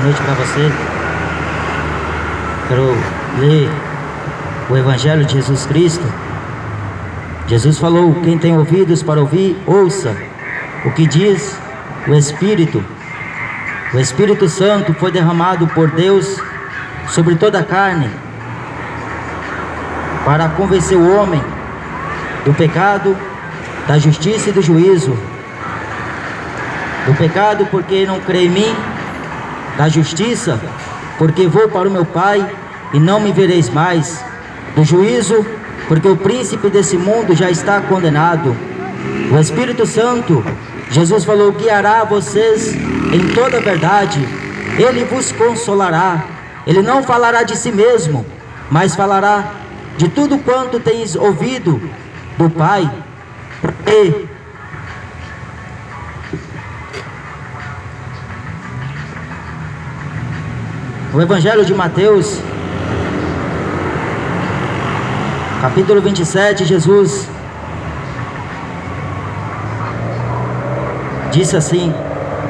noite para você. Quero ler o Evangelho de Jesus Cristo. Jesus falou: quem tem ouvidos para ouvir, ouça o que diz o Espírito. O Espírito Santo foi derramado por Deus sobre toda a carne, para convencer o homem do pecado, da justiça e do juízo. Do pecado, porque não crê em mim; da justiça, porque vou para o meu Pai e não me vereis mais; do juízo, porque o príncipe desse mundo já está condenado. O Espírito Santo, Jesus falou, guiará vocês em toda a verdade. Ele vos consolará. Ele não falará de si mesmo, mas falará de tudo quanto tens ouvido do Pai. O Evangelho de Mateus, capítulo 27, Jesus disse assim: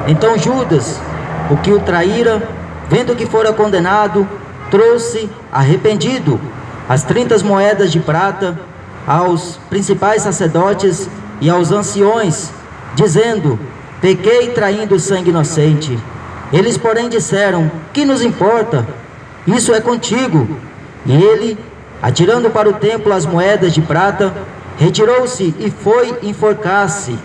então Judas, o que o traíra, vendo que fora condenado, trouxe arrependido as 30 moedas de prata aos principais sacerdotes e aos anciões, dizendo: pequei traindo sangue inocente. Eles, porém, disseram: que nos importa? Isso é contigo. E ele, atirando para o templo as moedas de prata, retirou-se e foi enforcar-se.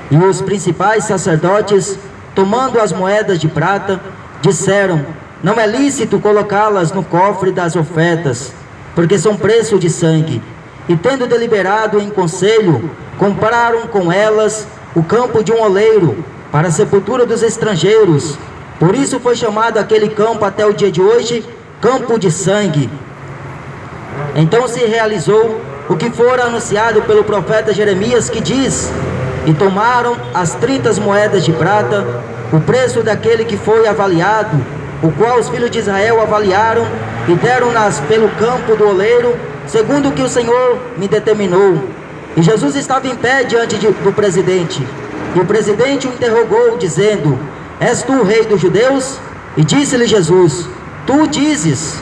E os principais sacerdotes, tomando as moedas de prata, disseram: não é lícito colocá-las no cofre das ofertas, porque são preço de sangue. E tendo deliberado em conselho, compraram com elas o campo de um oleiro, para a sepultura dos estrangeiros. Por isso foi chamado aquele campo até o dia de hoje campo de sangue. Então se realizou o que fora anunciado pelo profeta Jeremias, que diz: e tomaram as 30 moedas de prata, o preço daquele que foi avaliado, o qual os filhos de Israel avaliaram, e deram-nas pelo campo do oleiro, segundo o que o Senhor me determinou. E Jesus estava em pé diante do presidente, e o presidente o interrogou, dizendo: és tu o rei dos judeus? E disse-lhe Jesus: tu dizes.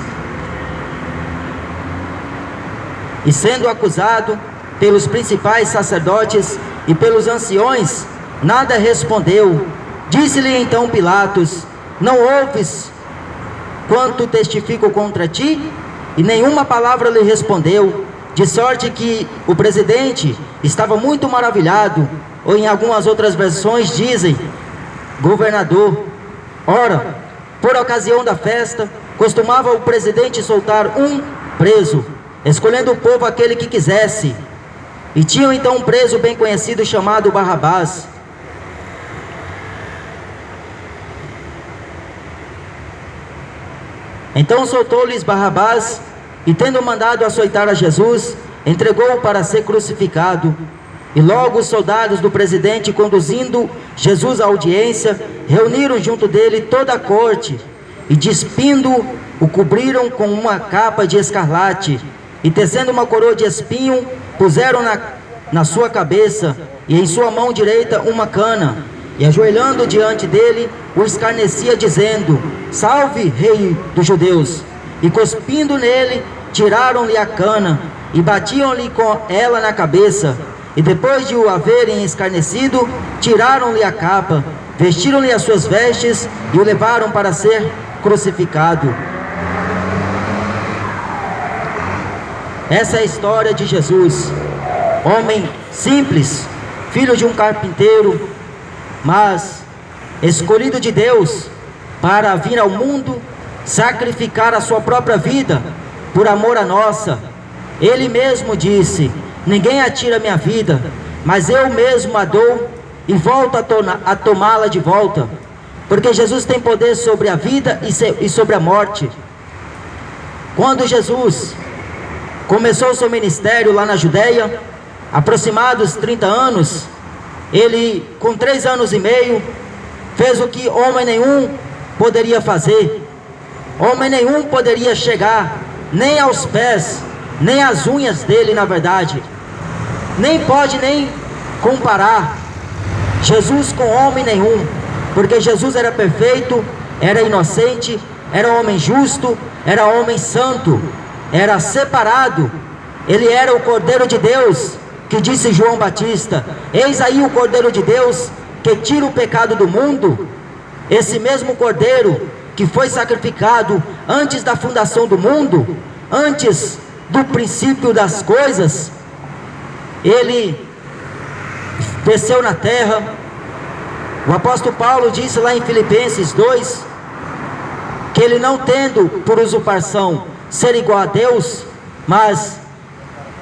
E sendo acusado pelos principais sacerdotes e pelos anciões, nada respondeu. Disse-lhe então Pilatos: não ouves quanto testifico contra ti? E nenhuma palavra lhe respondeu, de sorte que o presidente estava muito maravilhado. Ou em algumas outras versões dizem governador. Ora, por ocasião da festa, costumava o presidente soltar um preso, escolhendo o povo aquele que quisesse. E tinham então um preso bem conhecido chamado Barrabás. Então soltou-lhes Barrabás, e tendo mandado açoitar a Jesus, entregou-o para ser crucificado. E logo os soldados do presidente, conduzindo Jesus à audiência, reuniram junto dele toda a corte, e despindo-o, o cobriram com uma capa de escarlate, e tecendo uma coroa de espinho, puseram na sua cabeça, e em sua mão direita uma cana, e ajoelhando diante dele, o escarnecia, dizendo: salve, rei dos judeus! E cuspindo nele, tiraram-lhe a cana, e batiam-lhe com ela na cabeça. E depois de o haverem escarnecido, tiraram-lhe a capa, vestiram-lhe as suas vestes, e o levaram para ser crucificado. Essa é a história de Jesus, homem simples, filho de um carpinteiro, mas escolhido de Deus para vir ao mundo, sacrificar a sua própria vida por amor a nossa. Ele mesmo disse: ninguém atira minha vida, mas eu mesmo a dou e volto a tomá-la de volta. Porque Jesus tem poder sobre a vida e sobre a morte. Quando Jesus começou o seu ministério lá na Judéia, aproximados 30 anos, ele com 3 anos e meio, fez o que homem nenhum poderia fazer. Homem nenhum poderia chegar nem aos pés, nem às unhas dele, na verdade. Nem pode nem comparar Jesus com homem nenhum, porque Jesus era perfeito era inocente, era homem justo, era homem santo, era separado. Ele era o Cordeiro de Deus, que disse João Batista: eis aí o Cordeiro de Deus, que tira o pecado do mundo. Esse mesmo Cordeiro, que foi sacrificado antes da fundação do mundo, antes do princípio das coisas, ele desceu na terra. O apóstolo Paulo disse lá em Filipenses 2, que ele, não tendo por usurpação ser igual a Deus, mas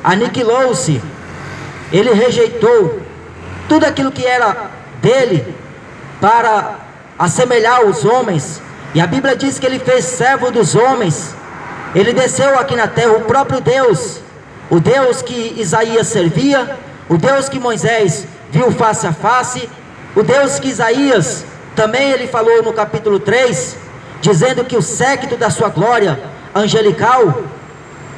aniquilou-se, ele rejeitou tudo aquilo que era dele para assemelhar os homens, e a Bíblia diz que ele fez servo dos homens. Ele desceu aqui na terra, o próprio Deus, o Deus que Isaías servia, o Deus que Moisés viu face a face, o Deus que Isaías também ele falou no capítulo 3, dizendo que o séquito da sua glória angelical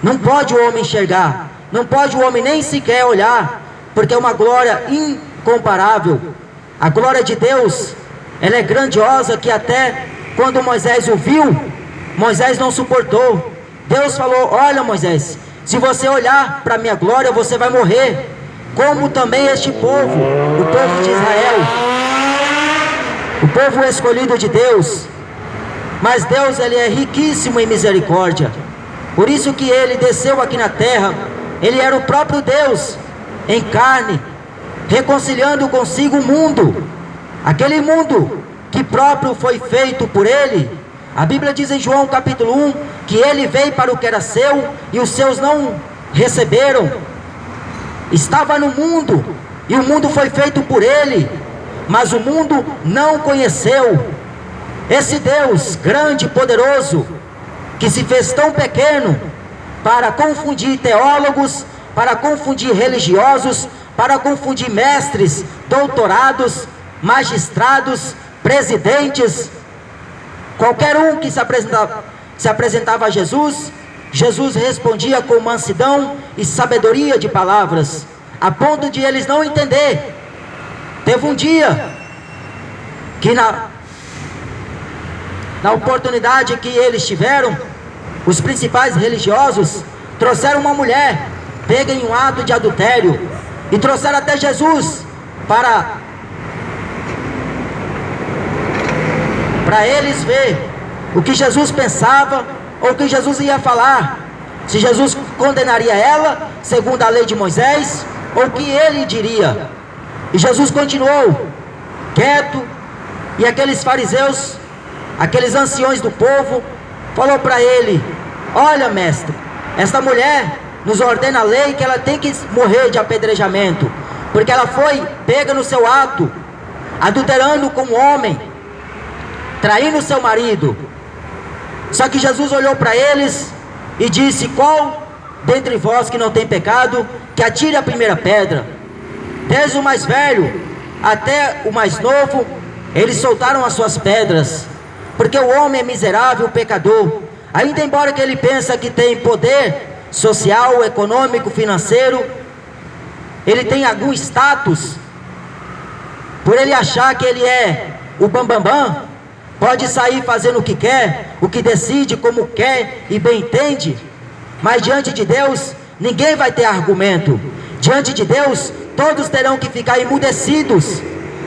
não pode o homem enxergar, não pode o homem nem sequer olhar, porque é uma glória incomparável. A glória de Deus, ela é grandiosa, que até quando Moisés o viu, Moisés não suportou. Deus falou: olha, Moisés, se você olhar para a minha glória, você vai morrer, como também este povo, o povo de Israel, o povo escolhido de Deus. Mas Deus, ele é riquíssimo em misericórdia, por isso que ele desceu aqui na terra. Ele era o próprio Deus em carne, reconciliando consigo o mundo, aquele mundo que próprio foi feito por ele. A Bíblia diz em João capítulo 1, que ele veio para o que era seu, e os seus não receberam. Estava no mundo, e o mundo foi feito por ele, mas o mundo não conheceu. Esse Deus grande e poderoso, que se fez tão pequeno para confundir teólogos, para confundir religiosos, para confundir mestres, doutorados, magistrados, presidentes, qualquer um que se apresentava a Jesus, Jesus respondia com mansidão e sabedoria de palavras, a ponto de eles não entender. Teve um dia que na oportunidade que eles tiveram, os principais religiosos trouxeram uma mulher pega em um ato de adultério e trouxeram até Jesus para eles ver o que Jesus pensava ou o que Jesus ia falar, se Jesus condenaria ela segundo a lei de Moisés, ou o que ele diria. E Jesus continuou quieto, e aqueles fariseus, aqueles anciões do povo, falou para ele: olha, mestre, esta mulher nos ordena a lei que ela tem que morrer de apedrejamento, porque ela foi pega no seu ato, adulterando com um homem, traindo seu marido. Só que Jesus olhou para eles e disse: qual dentre vós que não tem pecado, que atire a primeira pedra. Desde o mais velho até o mais novo, eles soltaram as suas pedras, porque o homem é miserável, pecador. Ainda embora que ele pensa que tem poder social, econômico, financeiro, ele tem algum status, por ele achar que ele é o bambambam, pode sair fazendo o que quer, o que decide, como quer e bem entende. Mas diante de Deus, ninguém vai ter argumento. Diante de Deus, todos terão que ficar emudecidos.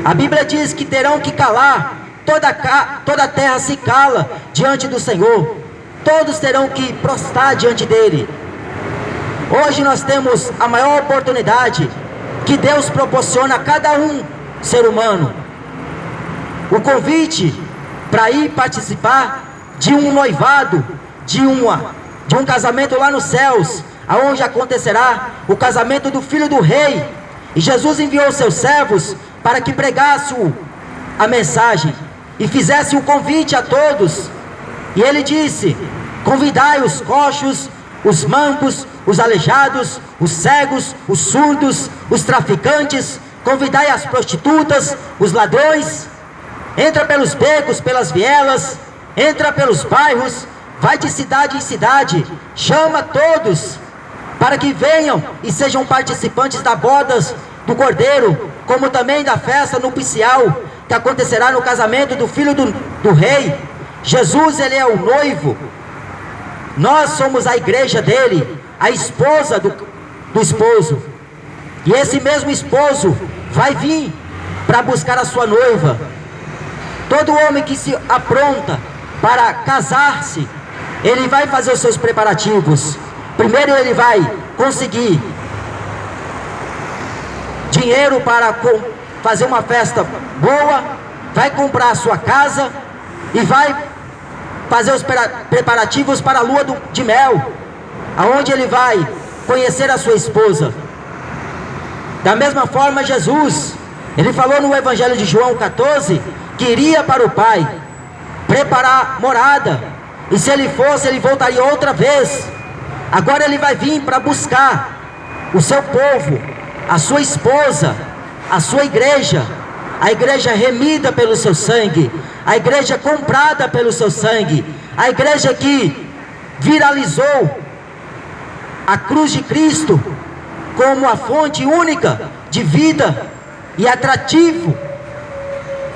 A Bíblia diz que terão que calar, toda a terra se cala diante do Senhor. Todos terão que prostrar diante dele. Hoje nós temos a maior oportunidade que Deus proporciona a cada um ser humano. O convite para ir participar de um noivado, de um casamento lá nos céus, aonde acontecerá o casamento do Filho do Rei. E Jesus enviou seus servos para que pregassem a mensagem e fizesse o convite a todos. E ele disse: convidai os coxos, os mancos, os aleijados, os cegos, os surdos, os traficantes, convidai as prostitutas, os ladrões. Entra pelos becos, pelas vielas, entra pelos bairros, vai de cidade em cidade, chama todos para que venham e sejam participantes da bodas do Cordeiro, como também da festa nupcial que acontecerá no casamento do Filho do Rei. Jesus, ele é o noivo. Nós somos a igreja dele, a esposa do esposo. E esse mesmo esposo vai vir para buscar a sua noiva. Todo homem que se apronta para casar-se, ele vai fazer os seus preparativos. Primeiro ele vai conseguir dinheiro para fazer uma festa boa, vai comprar a sua casa e vai fazer os preparativos para a lua de mel, aonde ele vai conhecer a sua esposa. Da mesma forma, Jesus, ele falou no Evangelho de João 14, que iria para o Pai, preparar morada, e se ele fosse, ele voltaria outra vez. Agora ele vai vir para buscar o seu povo, a sua esposa, a sua igreja, a igreja remida pelo seu sangue, a igreja comprada pelo seu sangue, a igreja que viralizou a cruz de Cristo como a fonte única de vida e atrativo,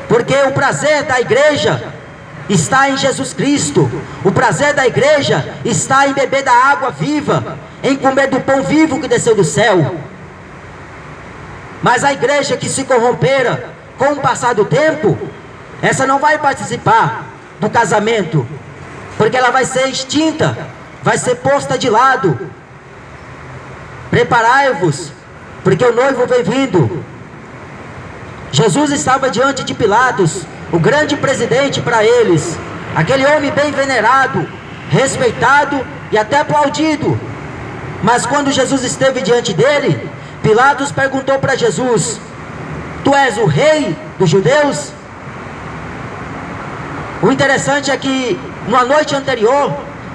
porque o prazer da igreja está em Jesus Cristo. O prazer da igreja está em beber da água viva, em comer do pão vivo que desceu do céu. Mas a igreja que se corrompera com o passar do tempo, essa não vai participar do casamento, porque ela vai ser extinta, vai ser posta de lado. Preparai-vos, porque o noivo vem vindo. Jesus estava diante de Pilatos, o grande presidente para eles, aquele homem bem venerado, respeitado e até aplaudido. Mas quando Jesus esteve diante dele, Pilatos perguntou para Jesus: tu és o rei dos judeus? O interessante é que na noite anterior,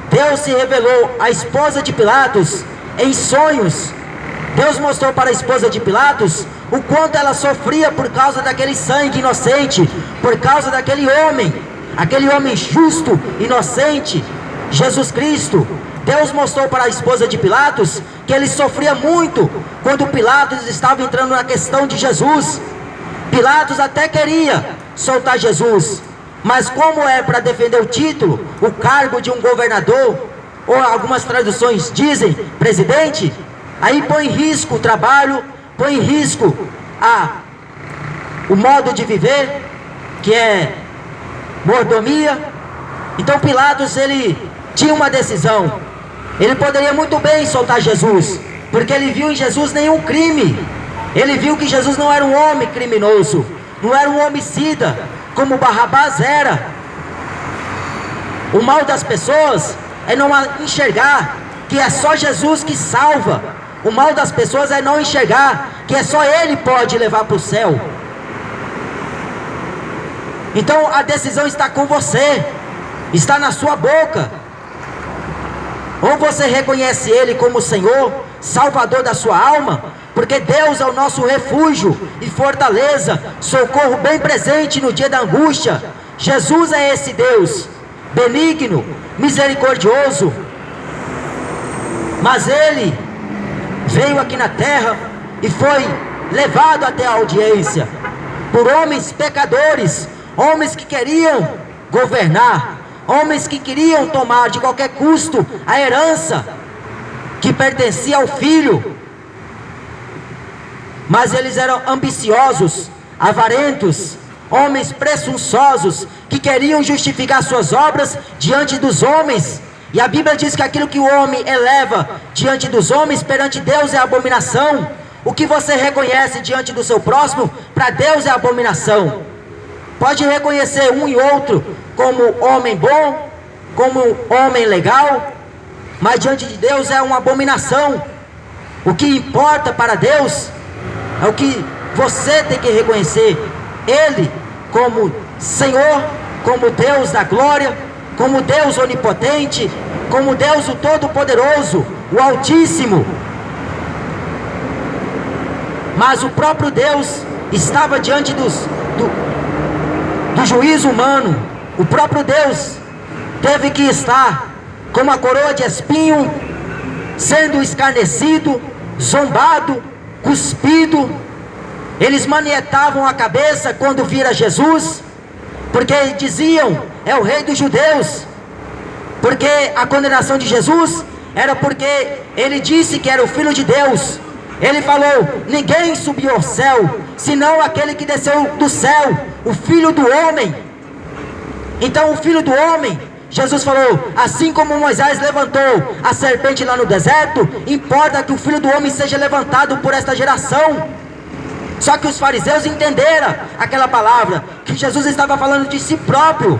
Deus se revelou à esposa de Pilatos em sonhos. Deus mostrou para a esposa de Pilatos o quanto ela sofria por causa daquele sangue inocente, por causa daquele homem justo, inocente, Jesus Cristo. Deus mostrou para a esposa de Pilatos que ele sofria muito quando Pilatos estava entrando na questão de Jesus. Pilatos até queria soltar Jesus, mas como é para defender o título, o cargo de um governador, ou algumas traduções dizem presidente, aí põe em risco o trabalho, põe em risco o modo de viver, que é mordomia. Então Pilatos, ele tinha uma decisão. Ele poderia muito bem soltar Jesus, porque ele viu em Jesus nenhum crime. Ele viu que Jesus não era um homem criminoso, não era um homicida, como Barrabás era. O mal das pessoas é não enxergar que é só Jesus que salva. O mal das pessoas é não enxergar que é só Ele pode levar para o céu. Então a decisão está com você, está na sua boca. Ou você reconhece Ele como Senhor, Salvador da sua alma, porque Deus é o nosso refúgio e fortaleza, socorro bem presente no dia da angústia. Jesus é esse Deus, benigno, misericordioso. Mas Ele veio aqui na terra e foi levado até a audiência por homens pecadores, homens que queriam governar, homens que queriam tomar de qualquer custo a herança que pertencia ao Filho. Mas eles eram ambiciosos, avarentos, homens presunçosos, que queriam justificar suas obras diante dos homens. E a Bíblia diz que aquilo que o homem eleva diante dos homens, perante Deus é abominação. O que você reconhece diante do seu próximo, para Deus é abominação. Pode reconhecer um e outro como homem bom, como homem legal, mas diante de Deus é uma abominação. O que importa para Deus é o que você tem que reconhecer: Ele como Senhor, como Deus da glória, como Deus onipotente, como Deus o Todo-Poderoso, o Altíssimo. Mas o próprio Deus estava diante do juízo humano. O próprio Deus teve que estar com uma coroa de espinho, sendo escarnecido, zombado, cuspido. Eles manietavam a cabeça quando vira Jesus, porque diziam é o rei dos judeus. Porque a condenação de Jesus era porque ele disse que era o Filho de Deus. Ele falou: ninguém subiu ao céu, senão aquele que desceu do céu, o Filho do homem. Então o Filho do homem, Jesus falou, assim como Moisés levantou a serpente lá no deserto, importa que o Filho do homem seja levantado por esta geração. Só que os fariseus entenderam aquela palavra, que Jesus estava falando de si próprio.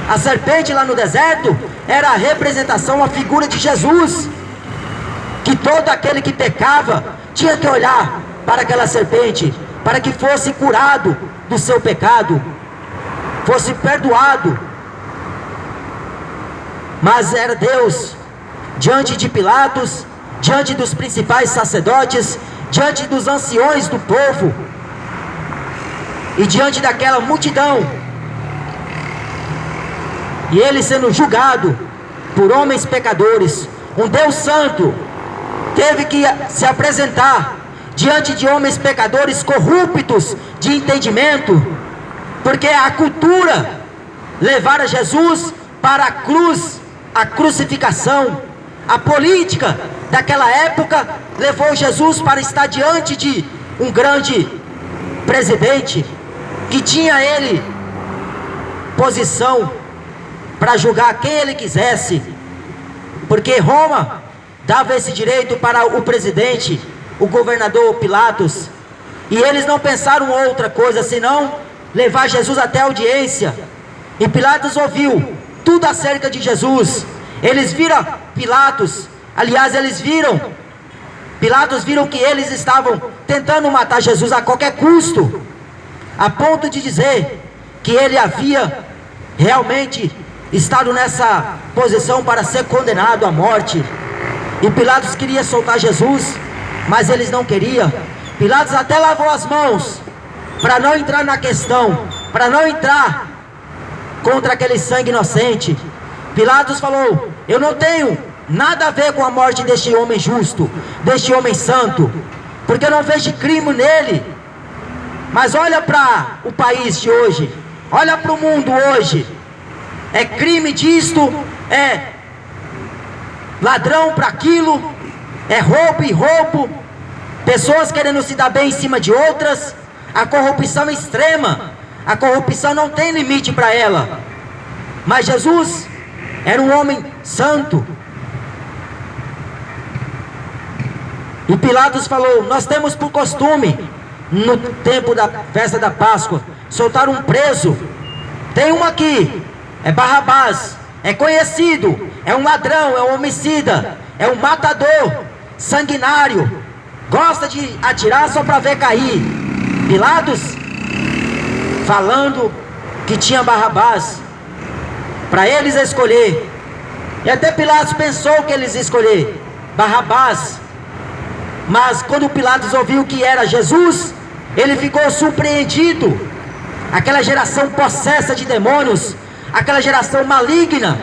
A serpente lá no deserto era a representação, a figura de Jesus, que todo aquele que pecava tinha que olhar para aquela serpente, para que fosse curado do seu pecado, fosse perdoado. Mas era Deus, diante de Pilatos, diante dos principais sacerdotes, diante dos anciões do povo, e diante daquela multidão, e ele sendo julgado por homens pecadores, um Deus santo teve que se apresentar diante de homens pecadores corruptos de entendimento, porque a cultura levara Jesus para a cruz, a crucificação. A política daquela época levou Jesus para estar diante de um grande presidente, que tinha ele posição para julgar quem ele quisesse, porque Roma dava esse direito para o presidente, o governador Pilatos, e eles não pensaram outra coisa senão levar Jesus até a audiência. E Pilatos ouviu tudo acerca de Jesus. Eles viram Pilatos viram que eles estavam tentando matar Jesus a qualquer custo, a ponto de dizer que ele havia realmente estado nessa posição para ser condenado à morte. E Pilatos queria soltar Jesus, mas eles não queriam. Pilatos até lavou as mãos para não entrar na questão, para não entrar contra aquele sangue inocente. Pilatos falou: eu não tenho nada a ver com a morte deste homem justo, deste homem santo, porque eu não vejo crime nele. Mas olha para o país de hoje, olha para o mundo hoje, é crime disto, é ladrão para aquilo, é roubo e roubo, pessoas querendo se dar bem em cima de outras, a corrupção é extrema, a corrupção não tem limite para ela. Mas Jesus era um homem santo. E Pilatos falou: nós temos por costume, no tempo da festa da Páscoa, soltar um preso. Tem um aqui, é Barrabás, é conhecido, é um ladrão, é um homicida, é um matador, sanguinário, gosta de atirar só para ver cair. Pilatos falando que tinha Barrabás para eles escolher. E até Pilatos pensou que eles escolher Barrabás. Mas quando Pilatos ouviu que era Jesus, ele ficou surpreendido. Aquela geração possessa de demônios, aquela geração maligna,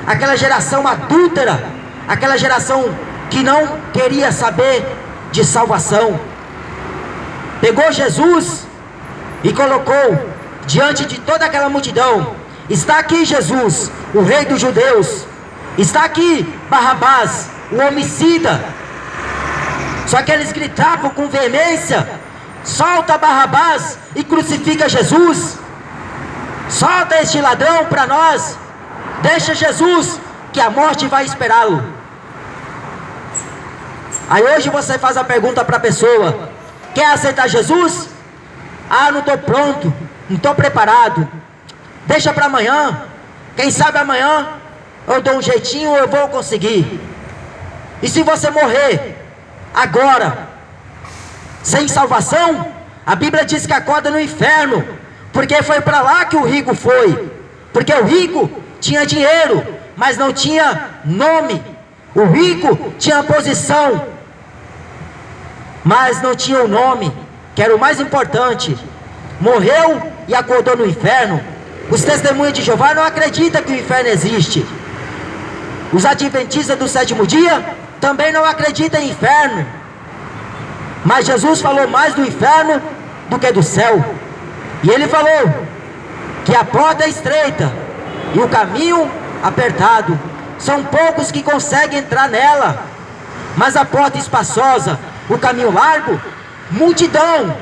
aquela geração adúltera, aquela geração que não queria saber de salvação, pegou Jesus e colocou diante de toda aquela multidão: está aqui Jesus, o rei dos judeus, está aqui Barrabás, o homicida. Só que eles gritavam com veemência: solta Barrabás e crucifica Jesus, solta este ladrão para nós, deixa Jesus, que a morte vai esperá-lo. Aí hoje você faz a pergunta para a pessoa: quer aceitar Jesus? Ah, não estou pronto, não estou preparado, deixa para amanhã, quem sabe amanhã eu dou um jeitinho, eu vou conseguir. E se você morrer agora, sem salvação, a Bíblia diz que acorda no inferno, porque foi para lá que o rico foi. Porque o rico tinha dinheiro, mas não tinha nome. O rico tinha posição, mas não tinha o nome, que era o mais importante. Morreu e acordou no inferno. Os testemunhos de Jeová não acreditam que o inferno existe. Os adventistas do sétimo dia também não acreditam em inferno. Mas Jesus falou mais do inferno do que do céu. E ele falou que a porta é estreita e o caminho apertado. São poucos que conseguem entrar nela. Mas a porta espaçosa, o caminho largo, multidão.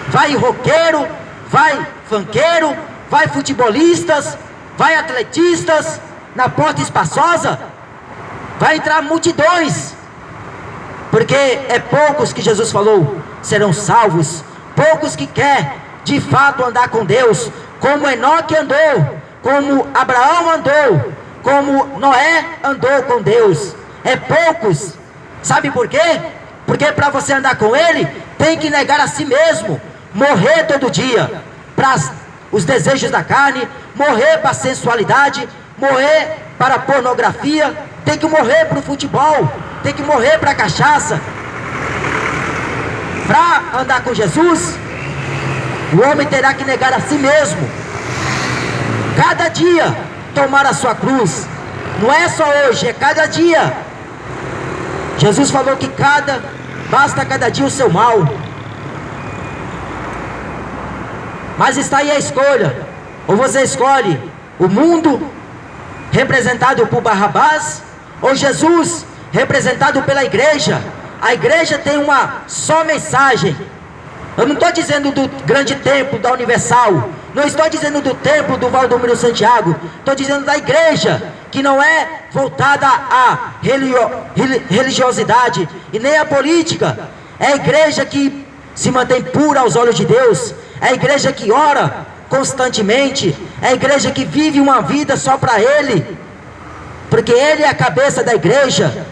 Vai roqueiro, vai funkeiro, vai futebolistas, vai atletistas. Na porta espaçosa vai entrar multidões. Porque é poucos que Jesus falou serão salvos. Poucos que quer de fato andar com Deus, como Enoque andou, como Abraão andou, como Noé andou com Deus. É poucos. Sabe por quê? Porque para você andar com Ele, tem que negar a si mesmo, morrer todo dia para os desejos da carne, morrer para a sensualidade, morrer para a pornografia, tem que morrer para o futebol, tem que morrer para a cachaça. Para andar com Jesus, o homem terá que negar a si mesmo, cada dia tomar a sua cruz. Não é só hoje, é cada dia. Jesus falou que basta cada dia o seu mal. Mas está aí a escolha. Ou você escolhe o mundo, representado por Barrabás, ou Jesus, representado pela igreja. A igreja tem uma só mensagem. Eu não estou dizendo do grande templo da Universal, não estou dizendo do templo do Valdomiro Santiago, estou dizendo da igreja, que não é voltada à religiosidade e nem à política. É a igreja que se mantém pura aos olhos de Deus, é a igreja que ora constantemente, é a igreja que vive uma vida só para Ele, porque Ele é a cabeça da igreja.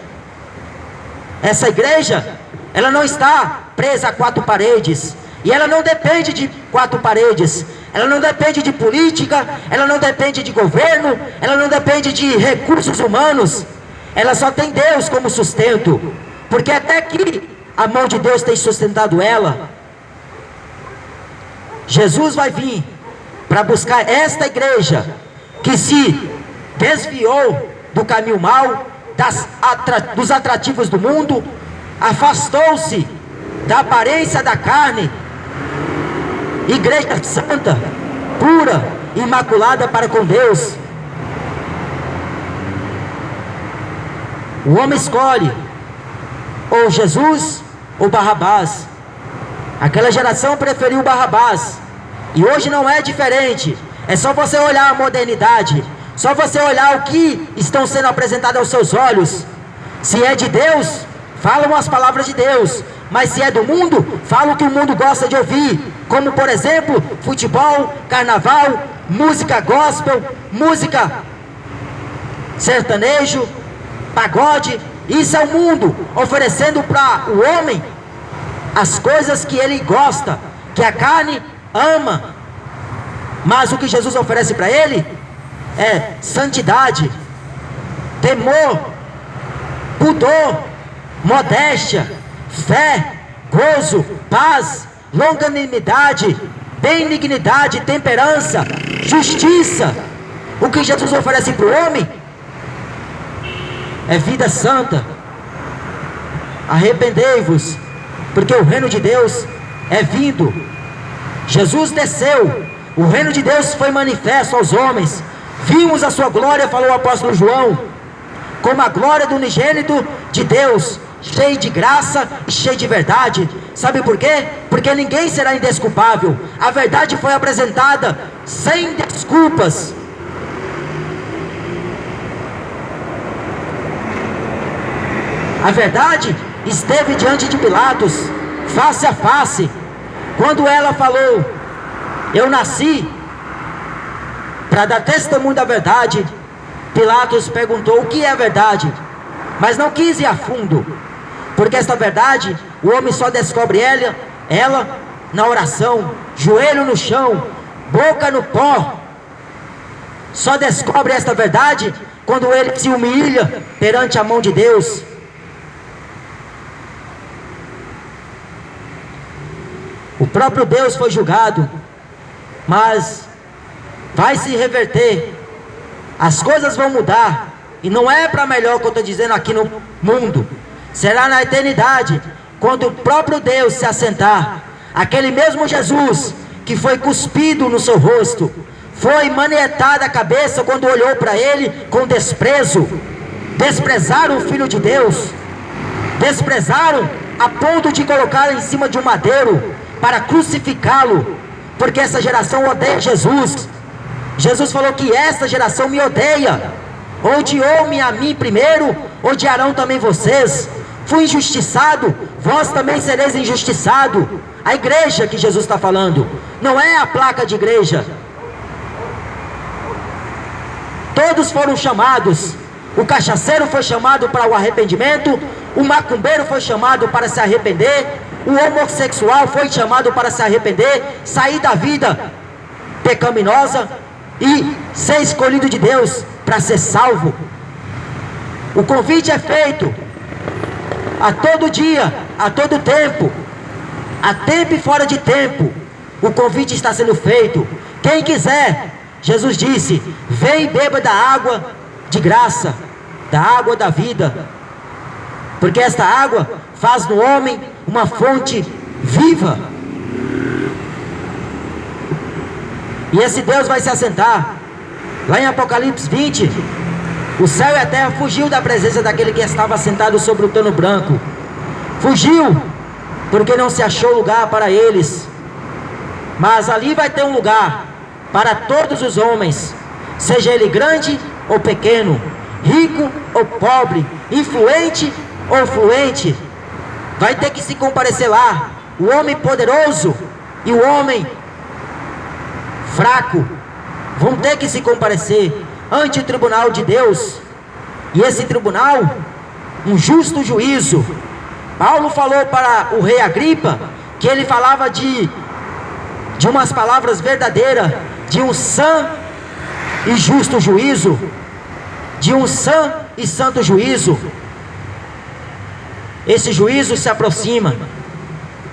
Essa igreja, ela não está presa a quatro paredes, e ela não depende de quatro paredes, ela não depende de política, ela não depende de governo, ela não depende de recursos humanos, ela só tem Deus como sustento, porque até aqui a mão de Deus tem sustentado ela. Jesus vai vir para buscar esta igreja que se desviou do caminho mau, dos atrativos do mundo, afastou-se da aparência da carne. Igreja santa, pura, imaculada para com Deus. O homem escolhe ou Jesus ou Barrabás. Aquela geração preferiu Barrabás, e hoje não é diferente. É só você olhar a modernidade, só você olhar o que estão sendo apresentados aos seus olhos. Se é de Deus, falam as palavras de Deus, mas se é do mundo, falam o que o mundo gosta de ouvir, como por exemplo, futebol, carnaval, música gospel, música sertanejo, pagode. Isso é o mundo oferecendo para o homem as coisas que ele gosta, que a carne ama. Mas o que Jesus oferece para ele é santidade, temor, pudor, modéstia, fé, gozo, paz, longanimidade, benignidade, temperança, justiça. O que Jesus oferece para o homem é vida santa. Arrependei-vos, porque o reino de Deus é vindo. Jesus desceu, o reino de Deus foi manifesto aos homens. Vimos a sua glória, falou o apóstolo João, como a glória do unigênito de Deus, cheio de graça e cheio de verdade. Sabe por quê? Porque ninguém será indesculpável. A verdade foi apresentada sem desculpas. A verdade esteve diante de Pilatos, face a face. Quando ela falou, eu nasci para dar testemunho da verdade, Pilatos perguntou o que é verdade, mas não quis ir a fundo, porque esta verdade, o homem só descobre ela na oração, joelho no chão, boca no pó. Só descobre esta verdade quando ele se humilha perante a mão de Deus. O próprio Deus foi julgado, mas vai se reverter, as coisas vão mudar, e não é para melhor que eu estou dizendo aqui no mundo, será na eternidade, quando o próprio Deus se assentar, aquele mesmo Jesus que foi cuspido no seu rosto, foi manietada a cabeça quando olhou para ele com desprezo. Desprezaram o Filho de Deus, desprezaram a ponto de colocá-lo em cima de um madeiro para crucificá-lo, porque essa geração odeia Jesus. Jesus falou que essa geração me odeia, odiou-me a mim primeiro, odiarão também vocês. Fui injustiçado, vós também sereis injustiçado. A igreja que Jesus está falando, não é a placa de igreja. Todos foram chamados. O cachaceiro foi chamado para o arrependimento, o macumbeiro foi chamado para se arrepender, o homossexual foi chamado para se arrepender, sair da vida pecaminosa e ser escolhido de Deus para ser salvo. O convite é feito a todo dia, a todo tempo, a tempo e fora de tempo. O convite está sendo feito. Quem quiser, Jesus disse, vem e beba da água de graça, da água da vida, porque esta água faz no homem uma fonte viva. E esse Deus vai se assentar. Lá em Apocalipse 20, o céu e a terra fugiu da presença daquele que estava sentado sobre o trono branco. Fugiu, porque não se achou lugar para eles. Mas ali vai ter um lugar para todos os homens, seja ele grande ou pequeno, rico ou pobre, influente ou fluente. Vai ter que se comparecer lá, o homem poderoso e o homem fraco vão ter que se comparecer ante o tribunal de Deus. E esse tribunal, um justo juízo. Paulo falou para o rei Agripa que ele falava de umas palavras verdadeiras, de um sã e justo juízo, de um sã e santo juízo. Esse juízo se aproxima.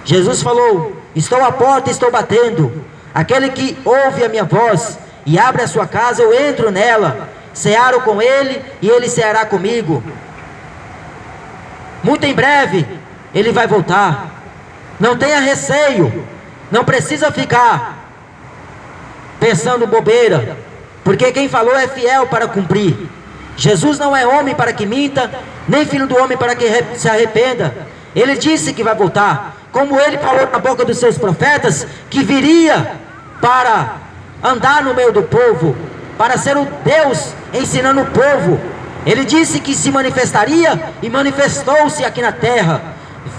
Jesus falou, estou à porta e estou batendo. Aquele que ouve a minha voz e abre a sua casa, eu entro nela, cearo com ele e ele ceará comigo. Muito em breve ele vai voltar. Não tenha receio, não precisa ficar pensando bobeira, porque quem falou é fiel para cumprir. Jesus não é homem para que minta, nem filho do homem para que se arrependa. Ele disse que vai voltar, como ele falou na boca dos seus profetas, que viria para andar no meio do povo, para ser o Deus ensinando o povo. Ele disse que se manifestaria e manifestou-se aqui na terra.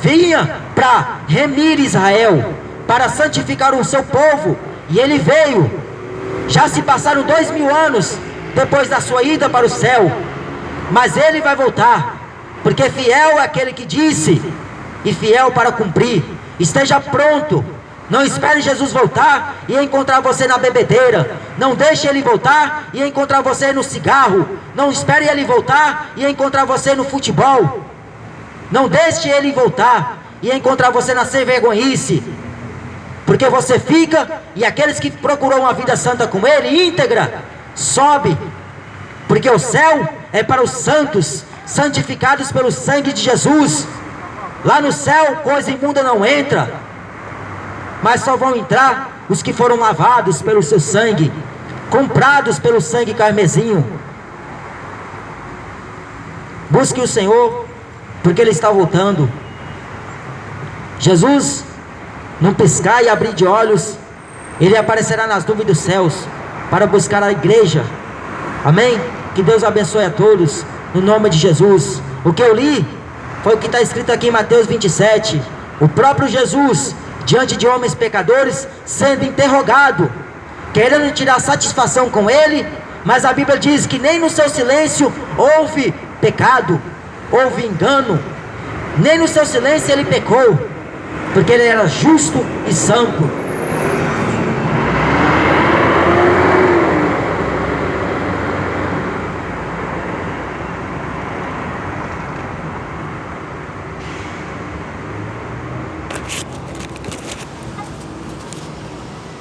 Vinha para remir Israel, para santificar o seu povo, e ele veio. Já se passaram 2000 anos depois da sua ida para o céu, mas ele vai voltar, porque fiel é aquele que disse, e fiel para cumprir. Esteja pronto. Não espere Jesus voltar e encontrar você na bebedeira. Não deixe ele voltar e encontrar você no cigarro. Não espere ele voltar e encontrar você no futebol. Não deixe ele voltar e encontrar você na sem vergonhice, porque você fica e aqueles que procuram uma vida santa com ele, íntegra, sobe, porque o céu é para os santos, santificados pelo sangue de Jesus. Lá no céu coisa imunda não entra, mas só vão entrar os que foram lavados pelo seu sangue, comprados pelo sangue carmesim. Busque o Senhor, porque Ele está voltando. Jesus, num piscar e abrir de olhos, Ele aparecerá nas nuvens dos céus, para buscar a igreja. Amém? Que Deus abençoe a todos, no nome de Jesus. O que eu li, foi o que está escrito aqui em Mateus 27, o próprio Jesus, diante de homens pecadores, sendo interrogado, querendo tirar satisfação com ele, mas a Bíblia diz que nem no seu silêncio houve pecado, houve engano, nem no seu silêncio ele pecou, porque ele era justo e santo.